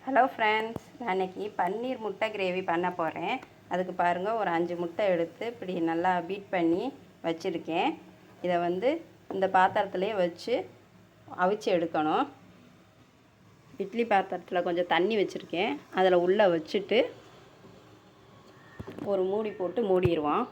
Hello friends, நான் இன்றைக்கி பன்னீர் முட்டை கிரேவி பண்ண போகிறேன். அதுக்கு பாருங்கள், ஒரு 5 முட்டை எடுத்து இப்படி நல்லா பீட் பண்ணி வச்சுருக்கேன். இதை இந்த பாத்திரத்துலேயே வச்சு அவிச்சு எடுக்கணும். இட்லி பாத்திரத்தில் கொஞ்சம் தண்ணி வச்சுருக்கேன். அதில் உள்ளே வச்சுட்டு ஒரு மூடி போட்டு மூடிடுவோம்.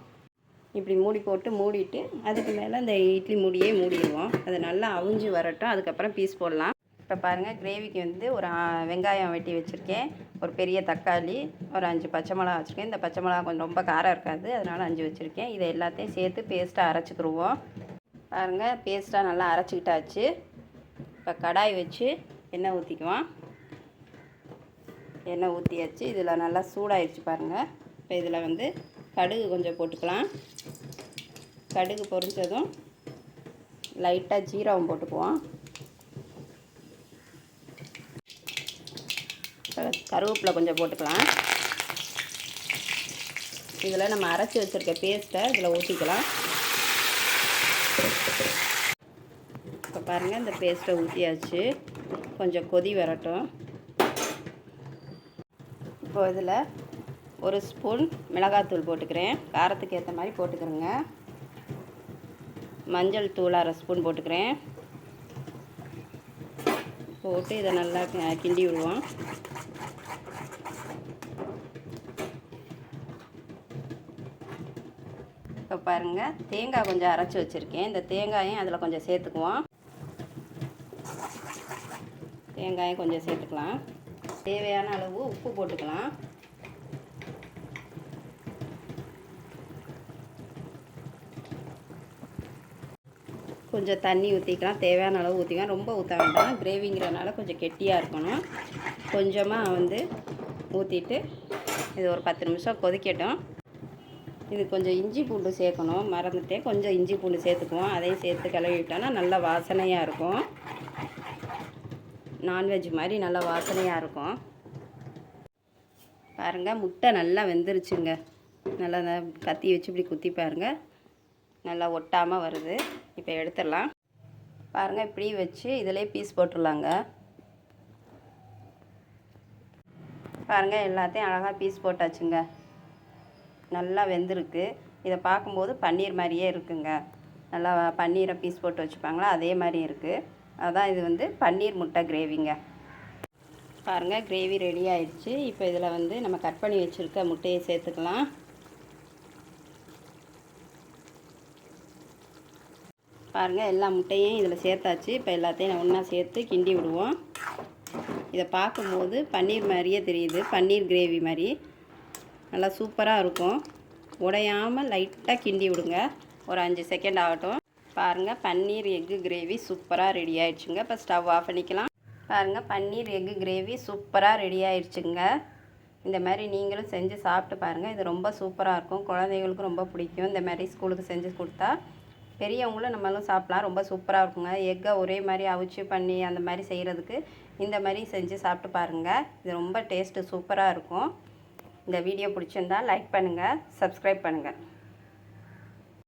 இப்படி மூடி போட்டு மூடிட்டு அதுக்கு மேலே இந்த இட்லி மூடியே மூடிடுவோம். அது நல்லா அவிஞ்சு வரட்டும். அதுக்கப்புறம் பீஸ் போடலாம். இப்போ பாருங்கள், கிரேவிக்கு ஒரு வெங்காயம் வெட்டி வச்சுருக்கேன், ஒரு பெரிய தக்காளி, ஒரு 5 பச்சை மிளகா வச்சுருக்கேன். இந்த பச்சை மிளகா கொஞ்சம் ரொம்ப காரம் இருக்காது, அதனால் 5 வச்சுருக்கேன். இதை எல்லாத்தையும் சேர்த்து பேஸ்ட்டாக அரைச்சிக்கிடுவோம். பாருங்கள், பேஸ்ட்டாக நல்லா அரைச்சிக்கிட்டாச்சு. இப்போ கடாய் வச்சு எண்ணெய் ஊற்றிக்குவோம். எண்ணெய் ஊற்றியாச்சு. இதில் நல்லா சூடாகிடுச்சு பாருங்கள். இப்போ இதில் கடுகு கொஞ்சம் போட்டுக்கலாம். கடுகு பொரிஞ்சதும் லைட்டாக ஜீரகம் போட்டுக்குவோம். கருவேப்பிலை கொஞ்சம் போட்டுக்கலாம். இதில் நம்ம அரைச்சி வச்சுருக்க பேஸ்ட்டை இதில் ஊற்றிக்கலாம். இப்போ பாருங்கள், இந்த பேஸ்ட்டை ஊற்றியாச்சு. கொஞ்சம் கொதி வரட்டும். இப்போது இதில் ஒரு ஸ்பூன் மிளகாத்தூள் போட்டுக்கிறேன். காரத்துக்கு ஏற்ற மாதிரி போட்டுக்கிறேங்க. மஞ்சள் தூள் 1/2 ஸ்பூன் போட்டுக்கிறேன். போட்டு இதை நல்லா கிண்டி விடுவோம். இப்போ பாருங்கள், தேங்காய் கொஞ்சம் அரைச்சி வச்சுருக்கேன். இந்த தேங்காயும் அதில் கொஞ்சம் சேர்த்துக்குவோம். தேங்காயும் கொஞ்சம் சேர்த்துக்கலாம். தேவையான அளவு உப்பு போட்டுக்கலாம். கொஞ்சம் தண்ணி ஊற்றிக்கலாம். தேவையான அளவு ஊற்றிக்கலாம். ரொம்ப ஊற்ற வேண்டாம், கிரேவிங்கிறனால கொஞ்சம் கெட்டியாக இருக்கணும். கொஞ்சமாக ஊற்றிட்டு இது ஒரு 10 நிமிஷம் கொதிக்கட்டும். இது கொஞ்சம் இஞ்சி பூண்டு சேர்க்கணும், மறந்துட்டேன். கொஞ்சம் இஞ்சி பூண்டு சேர்த்துக்குவோம். அதையும் சேர்த்து கிளறிவிட்டோன்னா நல்லா வாசனையாக இருக்கும். நான்வெஜ் மாதிரி நல்லா வாசனையாக இருக்கும். பாருங்கள், முட்டை நல்லா வெந்துருச்சுங்க. நல்லா கத்தி வச்சு இப்படி குத்தி பாருங்கள், நல்லா ஒட்டாமல் வருது. இப்போ எடுத்துடலாம். பாருங்கள், இப்படி வச்சு இதிலே பீஸ் போட்டுடலாங்க. பாருங்கள், எல்லாத்தையும் அழகாக பீஸ் போட்டாச்சுங்க. நல்லா வெந்திருக்கு. இதை பார்க்கும்போது பன்னீர் மாதிரியே இருக்குங்க. நல்லா பன்னீரை பீஸ் போட்டு வச்சுப்பாங்களா, அதே மாதிரி இருக்குது. அதான் இது பன்னீர் முட்டை கிரேவிங்க. பாருங்கள், கிரேவி ரெடி ஆயிடுச்சு. இப்போ இதில் நம்ம கட் பண்ணி வச்சுருக்க முட்டையை சேர்த்துக்கலாம். பாருங்கள், எல்லா முட்டையும் இதில் சேர்த்தாச்சு. இப்போ எல்லாத்தையும் ஒன்றா சேர்த்து கிண்டி விடுவோம். இதை பார்க்கும்போது பன்னீர் மாதிரியே தெரியுது, பன்னீர் கிரேவி மாதிரி. நல்லா சூப்பராக இருக்கும். உடையாமல் லைட்டாக கிண்டி விடுங்க. ஒரு 5 செகண்ட் ஆகட்டும். பாருங்கள், பன்னீர் எக்கு கிரேவி சூப்பராக ரெடி ஆயிடுச்சுங்க. இப்போ ஸ்டவ் ஆஃப் பண்ணிக்கலாம். பாருங்கள், பன்னீர் எக்கு கிரேவி சூப்பராக ரெடி ஆயிடுச்சுங்க. இந்த மாதிரி நீங்களும் செஞ்சு சாப்பிட்டு பாருங்கள். இது ரொம்ப சூப்பராக இருக்கும். குழந்தைகளுக்கும் ரொம்ப பிடிக்கும். இந்த மாதிரி ஸ்கூலுக்கு செஞ்சு கொடுத்தா பெரியவங்களும் நம்மளும் சாப்பிட்லாம். ரொம்ப சூப்பராக இருக்குங்க. எக்கை ஒரே மாதிரி அவிச்சு பண்ணி அந்த மாதிரி செய்கிறதுக்கு இந்த மாதிரி செஞ்சு சாப்பிட்டு பாருங்கள். இது ரொம்ப டேஸ்ட்டு சூப்பராக இருக்கும். இந்த வீடியோ பிடிச்சிருந்தால் லைக் பண்ணுங்கள், சப்ஸ்கிரைப் பண்ணுங்கள்.